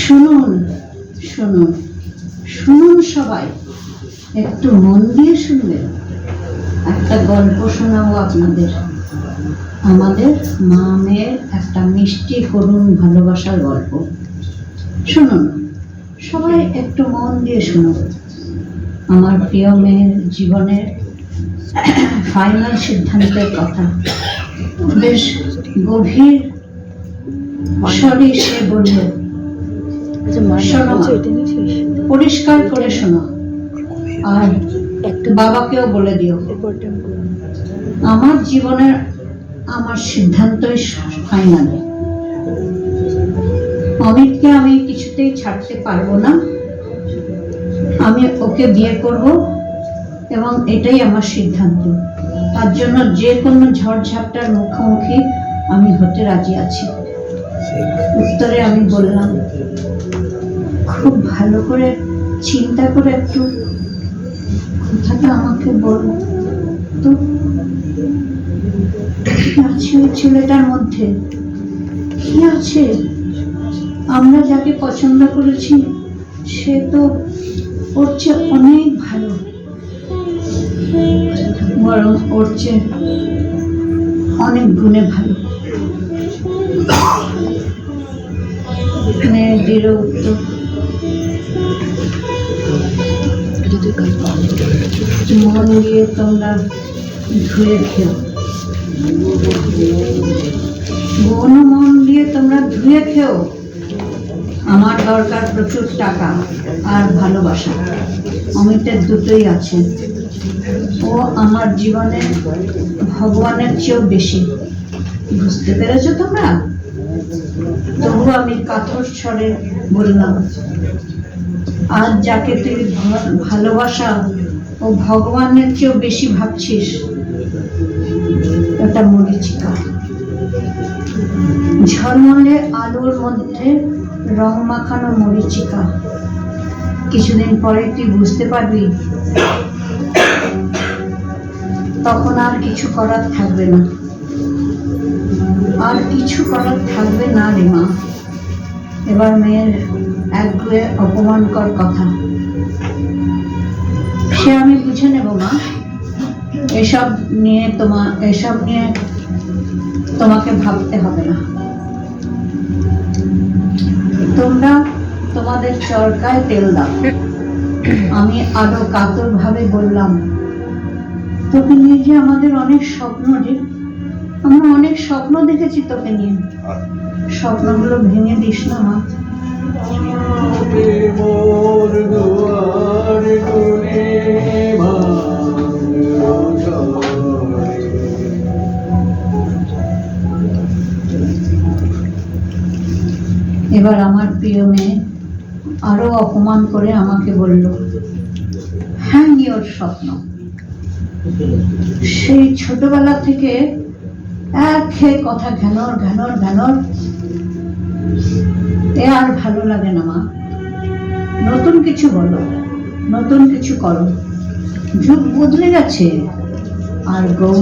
শুনুন শুনুন শুনুন সবাই, একটু মন দিয়ে শুনবেন। একটা গল্প শোনাবো আপনাদের। আমাদের মা মেয়ের একটা মিষ্টি করুণ ভালোবাসার গল্প। শুনুন সবাই, একটু মন দিয়ে শুনুন। আমার প্রিয় মেয়ের জীবনের ফাইনাল সিদ্ধান্তের কথা। বেশ গভীর স্বরে সে বলল, শোনো, পরিষ্কার করে শোনো, আর বাবাকেও বলে দিও। আমার জীবনের আমার সিদ্ধান্তই ফাইনাল। অমিতকে আমি কিছুতেই ছাড়তে পারবো না। আমি ওকে বিয়ে করব এবং এটাই আমার সিদ্ধান্ত। তার জন্য যে কোনো ঝড়ঝাপটার মুখোমুখি আমি হতে রাজি আছি। উত্তরে আমি বললাম, খুব ভালো করে চিন্তা করে একটু কথাটা আমাকে বল তো, কি আছে ওই ছেলেটার মধ্যে? কি আছে? আমরা যাকে পছন্দ করেছি সে তো ওর চেয়ে অনেক ভালো, বরং ওর চেয়ে অনেক গুণে ভালো। মেয়েটির উত্তর, মন দিয়ে তোমরা ধুয়ে খেও, বোনও মন দিয়ে তোমরা ধুয়ে খেও। আমার দরকার প্রচুর টাকা আর ভালোবাসা। অমিতের দুটোই আছে। ও আমার জীবনে ভগবানের চেয়েও বেশি। বুঝতে পেরেছো তোমরা? তবু আমি কাতর স্বরে বললাম, আজ যাকে তুই ভালোবাসা ও ভগবানের চেয়েও বেশি ভাবছিস, এটা মরীচিকা। ঝলমলে আলোর মধ্যে রং মাখানো মরীচিকা। কিছুদিন পরে তুই বুঝতে পারবি, তখন আর কিছু করার থাকবে না। আর কিছু করার থাকবে না রে মা। এবার মেয়ের একগুয়ে অপমানকর কথা সে আমি বুঝে নেব মা। এসব নিয়ে তোমাকে ভাবতে হবে না। তোমরা তোমাদের চরকায় তেল দাও। আমি আরো কাতর ভাবে বললাম, তোকে নিয়ে যে আমাদের অনেক স্বপ্ন রে। আমরা অনেক স্বপ্ন দেখেছি তোকে নিয়ে। স্বপ্নগুলো ভেঙে দিস না মা। এবার আমার প্রিয় মেয়ে আরো অপমান করে আমাকে বলল, হ্যাঁ ওর স্বপ্ন। সেই ছোটবেলা থেকে একঘেয়ে কথা, ঘ্যানর ঘ্যানর ঘ্যানর। এ আর ভালো লাগে না মা। নতুন কিছু বলো, নতুন কিছু করো। যুগ বদলে গেছে। আর গৌ,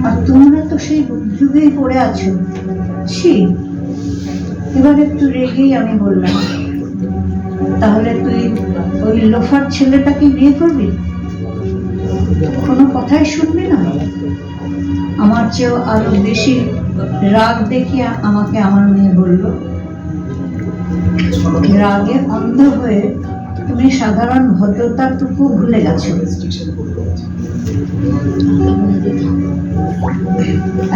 আর তোমরা তো সেই যুগেই পড়ে আছো। ছি। এবার একটু রেগেই আমি বললাম, তাহলে তুই ওই লোফার ছেলেটাকে বিয়ে করবি? কোনো কথাই শুনবি না? আমার চেয়েও আরো বেশি রাগ দেখিয়ে আমাকে আমার মেয়ে বলল, রাগে অন্ধ হয়ে তুমি সাধারণ ভদ্রতাটুকু ভুলে গেছো।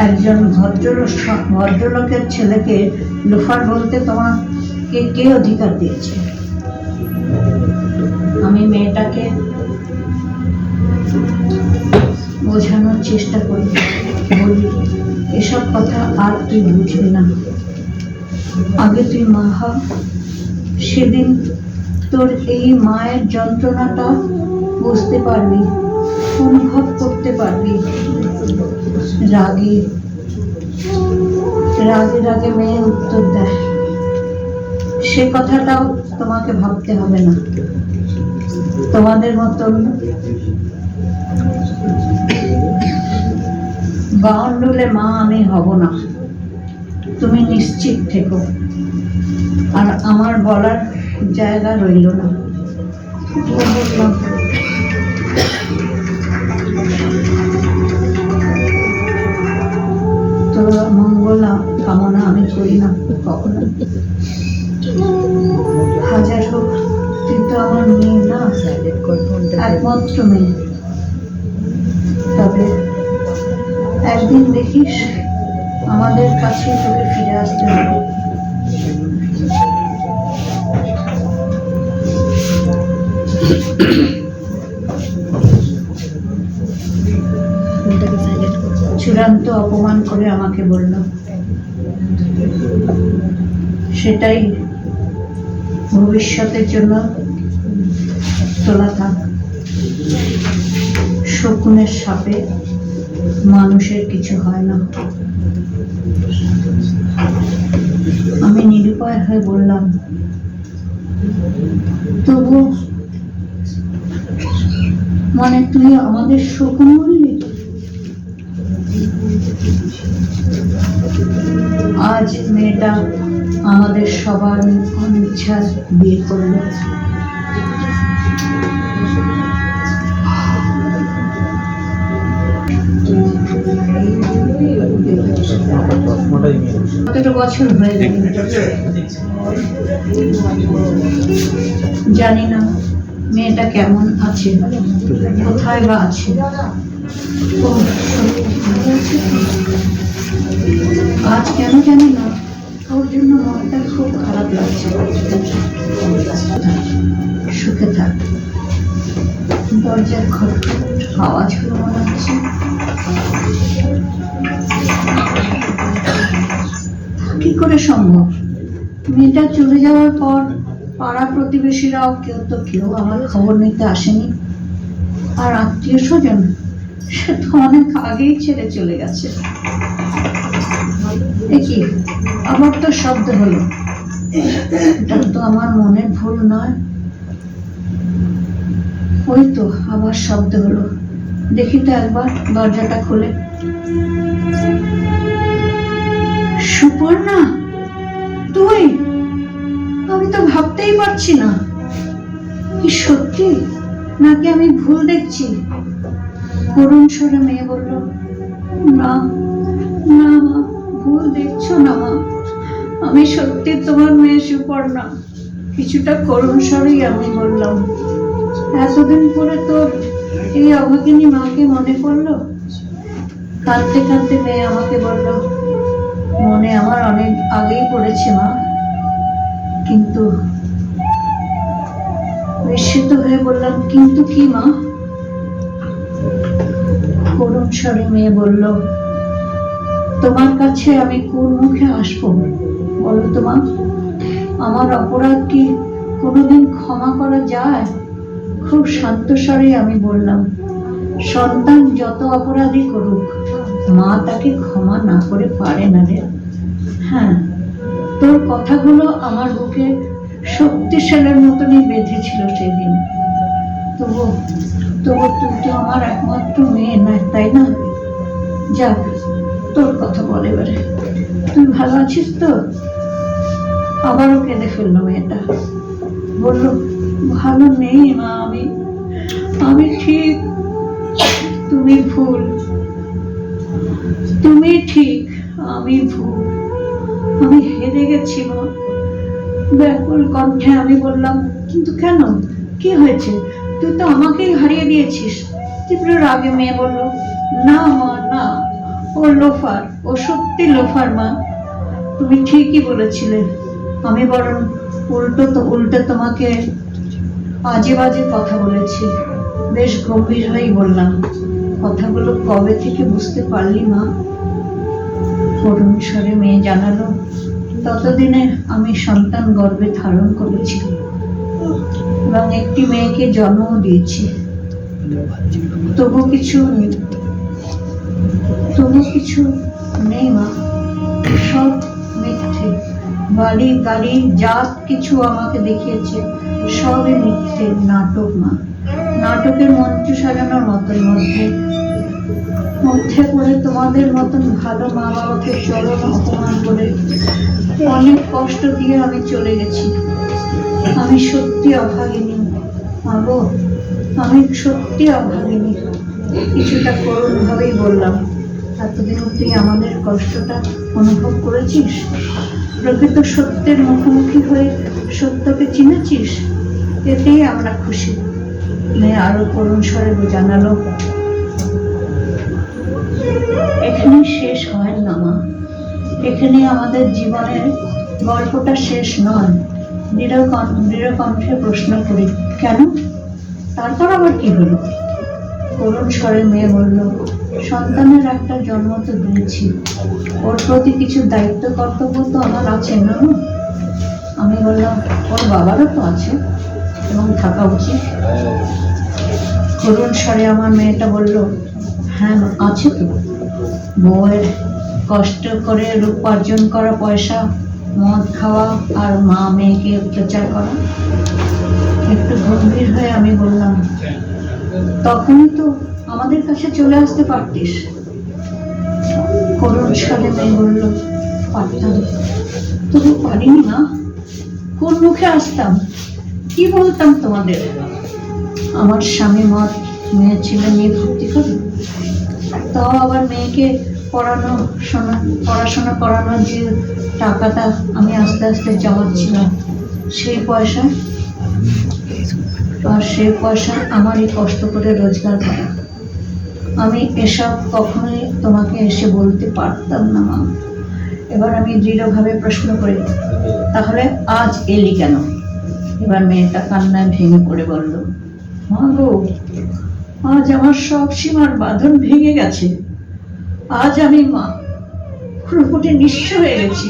একজন ভদ্রলোকের ছেলেকে লোফার বলতে তোমাকে কে অধিকার দিয়েছে? আমি মেয়েটাকে বোঝানোর চেষ্টা করি, বলি, এসব কথা আর তুই বুঝবি না। আগে তুই মা হ, সেদিন তোর এই মায়ের যন্ত্রণাটা বুঝতে পারবি, অনুভব করতে পারবি। রাগে রাগে রাগে মেয়ে উত্তর দেয়, সে কথাটাও তোমাকে ভাবতে হবে না। তোমাদের মতন গান্ডুলে মা আমি হব না, তুমি নিশ্চিত থেকো। আর আমার বলার জায়গা রইল না। বললাম, তোর মঙ্গল কামনা আমি করি না কখনো, হাজার হোক তুই তো আমার মেয়ে না, একমাত্র মেয়ে। তবে একদিন দেখিস আমাদের কাছে তোকে ফিরে আসতে হবে। চূড়ান্ত অপমান করে আমাকে বলল, সেটাই ভবিষ্যতের জন্য তোলা থাক। শকুনের সাপে মানুষের কিছু হয় না। আমি নিরুপায় হয়ে বললাম, তবু মানে তুই আমাদের শকুন বললি? আজ মেয়েটা আমাদের সবার অনিচ্ছা বিয়ে করলো। কতটা বছর হয়ে গেল জানি না, মেয়েটা কেমন আছে, কোথায় বা আছে। আজ কেন জানি না ওর জন্য মনটা খুব খারাপ লাগছে। সুখে থাক। দরজার খটখট আওয়াজ হলো মনে হচ্ছে। কি করে সম্ভব? মেয়েটা চলে যাওয়ার পর পাড়া প্রতিবেশীরাও কেউ আমার খবর নিতে আসেনি। আর আত্মীয় স্বজন সে তো অনেক আগেই ছেড়ে চলে গেছে। কি আবার তো শব্দ হলো, এটা তো আমার মনের ভুল নয়। ওই তো আবার শব্দ হলো, দেখি তো একবার দরজাটা খুলে। সুপর্ণা, তুই? আমি তো ভাবতেই পারছি না, কি সত্যি নাকি আমি ভুল দেখছি? করুণ স্বরে মেয়ে বলল, না না মা, ভুল দেখছো না মা, আমি সত্যি তোমার মেয়ে সুপর্ণা। কিছুটা করুণ স্বরেই আমি বললাম, এতদিন পরে তোর এই অভাগিনী মাকে মনে পড়লো? কাঁদতে কাঁদতে মেয়ে আমাকে বলল, মনে আমার অনেক আগেই পড়েছে মা। কিন্তু বিস্মিত হয়ে বললাম, কিন্তু কি মা? করুণ স্বরে মেয়ে বলল, তোমার কাছে আমি কোন মুখে আসবো বলো তো মা? আমার অপরাধ কি কোনোদিন ক্ষমা করা যায়? খুব শান্ত স্বরে আমি বললাম, সন্তান যত অপরাধী করুক, মা তাকে ক্ষমা না করে পারে না রে। হ্যাঁ, তোর কথাগুলো আমার বুকে শক্তিশালের মতনই বেঁধেছিল সেদিন। তবু তুই তো আমার একমাত্র মেয়ে নয়, তাই না? যাক, তোর কথা বল এবারে। তুই ভালো আছিস তো? আবারও কেঁদে ফেললো মেয়েটা। বলল, ভালো নেই মা, আমি ঠিক, তুমি ভুল। তুমি ঠিক, আমি ভুল। আমি হেরে গেছি মা। ব্যাকুল কণ্ঠে আমি বললাম, কিন্তু কেন, কি হয়েছে? তুই তো আমাকেই হারিয়ে দিয়েছিস। তীব্র রাগে মেয়ে বলল, না মা না, ও লোফার, ও সত্যি লোফার মা। তুমি ঠিকই বলেছিলে। আমি বরং উল্টো তোমাকে আজে বাজে কথা বলেছি। বেশ গম্ভীর হয়েই বললাম, কথাগুলো কবে থেকে বুঝতে পারলি মা? করুণ স্বরে মেয়ে জানালো, ততদিনে আমি সন্তান গর্ভে ধারণ করেছি এবং একটি মেয়েকে জন্ম দিয়েছি। তবু কিছু নেই মা, সব মিথ্যে। বাড়ি গাড়ি যা কিছু আমাকে দেখিয়েছে সবই মিথ্যে, নাটক মা। নাটকের মঞ্চ সাজানোর মতোই মধ্যে মধ্যে পড়ে তোমাদের মতন ভালো মা বাবাকে চরম অপমান করে অনেক কষ্ট দিয়ে আমি চলে গেছি। আমি সত্যি অভাগিনী মাগো, আমি সত্যি অভাগিনী। কিছুটা করুণ ভাবেই বললাম, এতদিন তুই আমাদের কষ্টটা অনুভব করেছিস, প্রকৃত সত্যের মুখোমুখি হয়ে সত্যকে চিনেছিস, এতেই আমরা খুশি। মেয়ে আরো করুণ স্বরে জানালো, এখানে শেষ হয় না মা, এখানে আমাদের জীবনের গল্পটা শেষ নয়। দৃঢ় কণ্ঠে প্রশ্ন করি, কেন? তারপর আবার কি হলো? করুণ স্বরে মেয়ে বলল, সন্তানের একটা জন্ম তো দিয়েছি, ওর প্রতি কিছু দায়িত্ব কর্তব্য তো আমার আছে না? আমি বললাম, ওর বাবারও তো আছে এবং থাকা উচিত। করুণ স্বরে আমার মেয়েটা বলল, হ্যাঁ আছে তো। বউয়ের কষ্ট করে উপার্জন করা পয়সা মদ খাওয়া আর মা মেয়েকে অত্যাচার করা। একটু গম্ভীর হয়ে আমি বললাম, তখনই তো আমাদের কাছে চলে আসতে পারতিস। করুণ স্বরে মেয়ে বলল, পারতাম, তবু পারিনি না। কোন মুখে আসতাম, কি বলতাম তোমাদের? আমার স্বামী মদ মেয়ে ছেলে নিয়ে ফুর্তি করে, তাও আবার মেয়েকে পড়াশোনা করানোর যে টাকাটা আমি আস্তে আস্তে জমাচ্ছিলাম, সেই পয়সা আর সেই পয়সা আমারই কষ্ট করে রোজগার করা। আমি এসব কখনোই তোমাকে এসে বলতে পারতাম না মা। এবার আমি দৃঢ়ভাবে প্রশ্ন করি, তাহলে আজ এলি কেন? এবার মেয়েটা কান্নায় ভেঙে পড়ে বলল, মা গো, আজ আমার সব সীমার বাঁধন ভেঙে গেছে। আজ আমি মা পুরোপুরি নিঃস্ব হয়ে গেছি।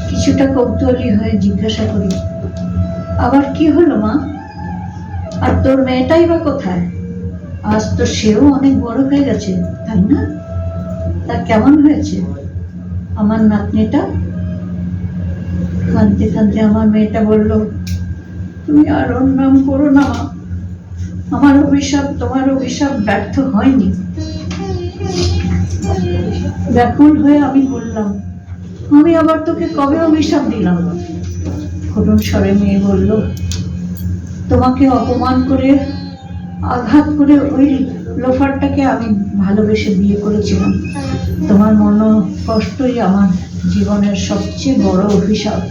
কিছুটা কৌতূহলী হয়ে জিজ্ঞাসা করি, আবার কি হলো মা? আর তোর মেয়েটাই বা কোথায়? আজ তো সেও অনেক বড় হয়ে গেছে, তাই না? তা কেমন হয়েছে আমার নাতনিটা? কাঁদতে কাঁদতে আমার মেয়েটা বলল, তুমি আর ওর নাম করো না মা। আমার অভিশাপ তোমার অভিশাপ ব্যর্থ হয়নি। ব্যাকুল হয়ে আমি বললাম, আমি আবার তোকে কবে অভিশাপ দিলাম? করুণ স্বরে মেয়ে বলল, তোমাকে অপমান করে আঘাত করে ওই লোফারটাকে আমি ভালোবেসে বিয়ে করেছিলাম। তোমার মন কষ্টই আমার জীবনের সবচেয়ে বড় অভিশাপ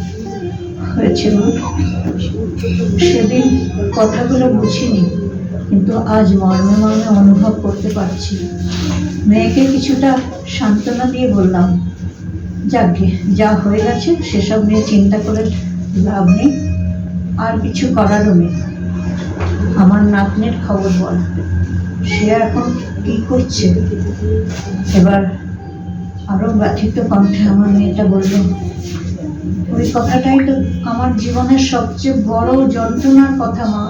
হয়েছিল। সেদিন কথাগুলো বুঝিনি, কিন্তু আজ মর্মে মর্মে অনুভব করতে পারছি। মেয়েকে কিছুটা সান্ত্বনা দিয়ে বললাম, যাকে যা হয়ে গেছে সেসব নিয়ে চিন্তা করে লাভ নেই, আর কিছু করারও নেই। আমার নাতনির খবর বল, সে এখন কি করছে? এবার আরো ব্যথিত কণ্ঠে আমার মেয়েটা বলল, ওই কথাটাই তো আমার জীবনের সবচেয়ে বড় যন্ত্রণার কথা মা।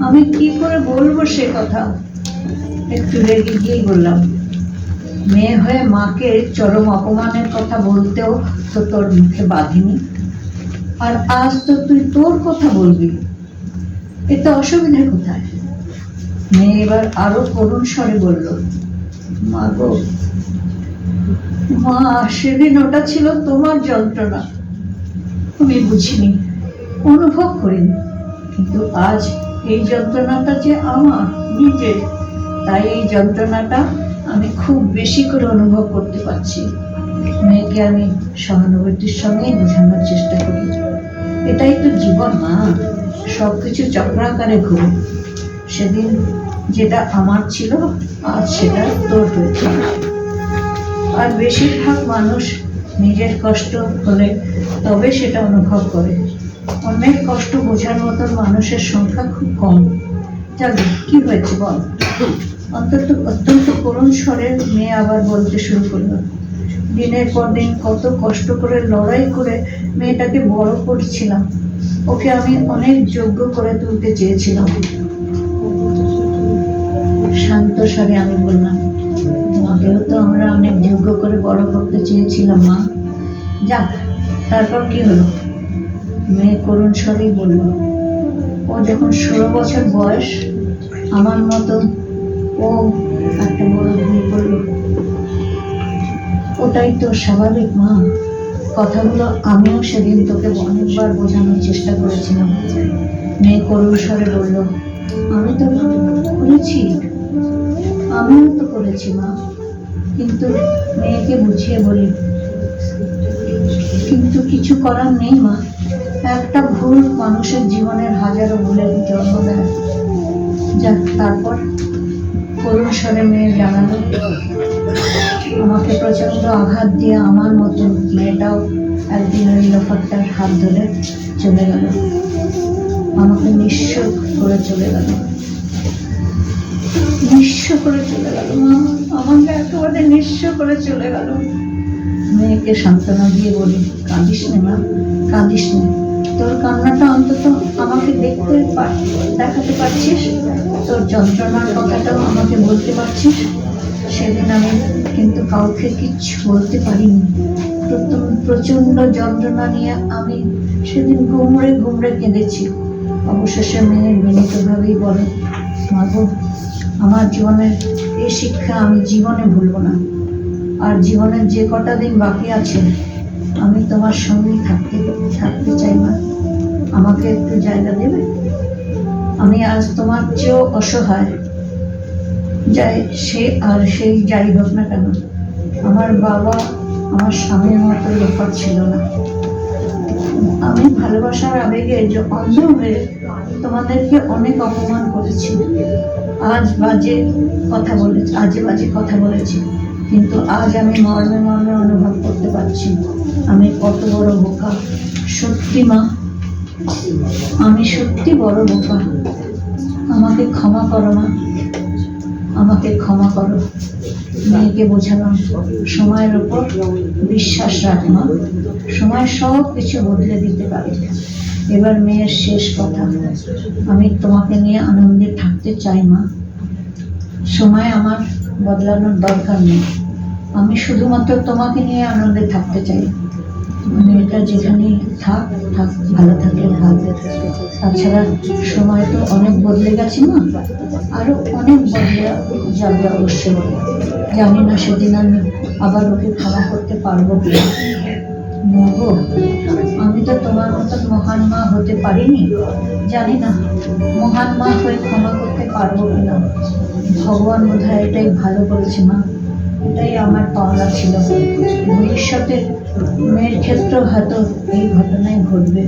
আমি কি করে বলবো সে কথা? একটু রেগে গিয়েই বললাম, মেয়ে হয়ে মাকে চরম অপমানের কথা বলতেও তো তোর মুখে বাঁধিনি, আর আজ তো তুই তোর কথা বলবি, এতে অসুবিধা কোথায়? মেয়ে এবার আরো করুণ স্বরে বলল, মা গো, মা সেদিন ওটা ছিল তোমার যন্ত্রণা, আমি বুঝিনি, অনুভব করিনি, কিন্তু আজ এই যন্ত্রণাটা যে আমার নিজের, তাই এই যন্ত্রণাটা আমি খুব বেশি করে অনুভব করতে পারছি। মেয়েকে আমি সহানুভূতির সঙ্গেই বোঝানোর চেষ্টা করি, এটাই তো জীবন মা, সবকিছু চক্রাকারে ঘুরে। সেদিন যেটা আমার ছিল আজ সেটা তোর হয়েছে। আর বেশিরভাগ মানুষ নিজের কষ্ট হলে তবে সেটা অনুভব করে, অনেক কষ্ট বোঝার মতন মানুষের সংখ্যা খুব কম। যাক, কি হয়েছে বল? অত্যন্ত করুণ স্বরে মেয়ে আবার বলতে শুরু করলো, দিনের পর দিন কত কষ্ট করে লড়াই করে মেয়েটাকে বড় করছিলাম, ওকে আমি অনেক যোগ্য করে তুলতে চেয়েছিলাম। শান্ত স্বরে আমি বললাম, তোমাকেও তো আমরা অনেক যোগ্য করে বড় করতে চেয়েছিলাম মা। যাক, তারপর কি হলো? মেয়ে করুণ স্বরেই বলল, ও যখন 16 বছর বয়স, আমার মতো ও একটা বড় ভুল করলো। ওটাই তো স্বাভাবিক মা। কথাগুলো আমিও সেদিন তোকে অনেকবার বোঝানোর চেষ্টা করেছিলাম। মেয়ে করুণ স্বরে বলল, আমি তো করেছি, আমিও তো করেছি মা, কিন্তু মেয়েকে বুঝিয়ে বলি, কিন্তু কিছু করার নেই মা। একটা ভুল মানুষের জীবনের হাজারো ভুলের জন্ম দেয়। যাক, তারপর করুণ স্বরে মেয়ে জানালো, আমাকে প্রচন্ড আঘাত দিয়ে আমার মতন মেয়েটাও একদিন ওই লোফারটার হাত ধরে চলে গেল, আমাকে নিঃস্ব করে চলে গেল, নিঃস্ব করে চলে গেল মা, আমাকে একেবারে নিঃস্ব করে চলে গেল। মেয়েকে সান্ত্বনা দিয়ে বলি, কাঁদিস নে মা, কাঁদিস নে। তোর কান্নাটা অন্তত আমাকে দেখাতে পারছিস, তোর যন্ত্রণার কথাটাও আমাকে বলতে পারছিস। সেদিন আমি কিন্তু কাউকে কিচ্ছু বলতে পারিনি। প্রচন্ড যন্ত্রণা নিয়ে আমি সেদিন ঘুমড়ে ঘুমড়ে কেঁদেছি। অবশেষে মেয়ে বিনীতভাবেই বলে, মাগো, আমার জীবনের এই শিক্ষা আমি জীবনে ভুলব না। আর জীবনের যে কটা দিন বাকি আছে আমি তোমার সঙ্গেই থাকতে চাই মা। আমাকে একটু জায়গা দেবে? আমি আজ তোমার চেয়েও অসহায়। সেই যাই হোক না কেন, আমার বাবা আমার স্বামীর মতো লোফার ছিল না। আমি ভালোবাসার আবেগে অন্ধ হয়ে তোমাদেরকে অনেক অপমান করেছি, আজে বাজে কথা বলেছি, কিন্তু আজ আমি মর্মে মর্মে অনুভব করতে পারছি আমি কত বড় বোকা। সত্যি মা, আমি সত্যি বড় বোকা। আমাকে ক্ষমা করো মা, আমাকে ক্ষমা করো। মেয়েকে বোঝালাম, সময়ের উপর বিশ্বাস রাখ মা, সময় সব কিছু বদলে দিতে পারে। এবার মেয়ের শেষ কথা, আমি তোমাকে নিয়ে আনন্দে থাকতে চাই মা। সময় আমার বদলানোর দরকার নেই, আমি শুধুমাত্র তোমাকে নিয়ে আনন্দে থাকতে চাই। মেয়েটা যেখানে থাক, ভালো থাকে, ভালো। তাছাড়া সময় তো অনেক বদলে গেছে না, আরো অনেক বদলে যাবে অবশ্যই। জানি না সেদিন আমি আবার ওকে ক্ষমা করতে পারবো কিনা। গো, আমি তো তোমার মতন মহান মা হতে পারিনি, জানি না মহান মা হয়ে ক্ষমা করতে পারবো কিনা। ভগবান বোধহয় এটাই ভালো করেছে মা, এটাই আমার পাওনা ছিল। ভবিষ্যতে মেয়ের ক্ষেত্রেও হয়তো এই ঘটনাই ঘটবে।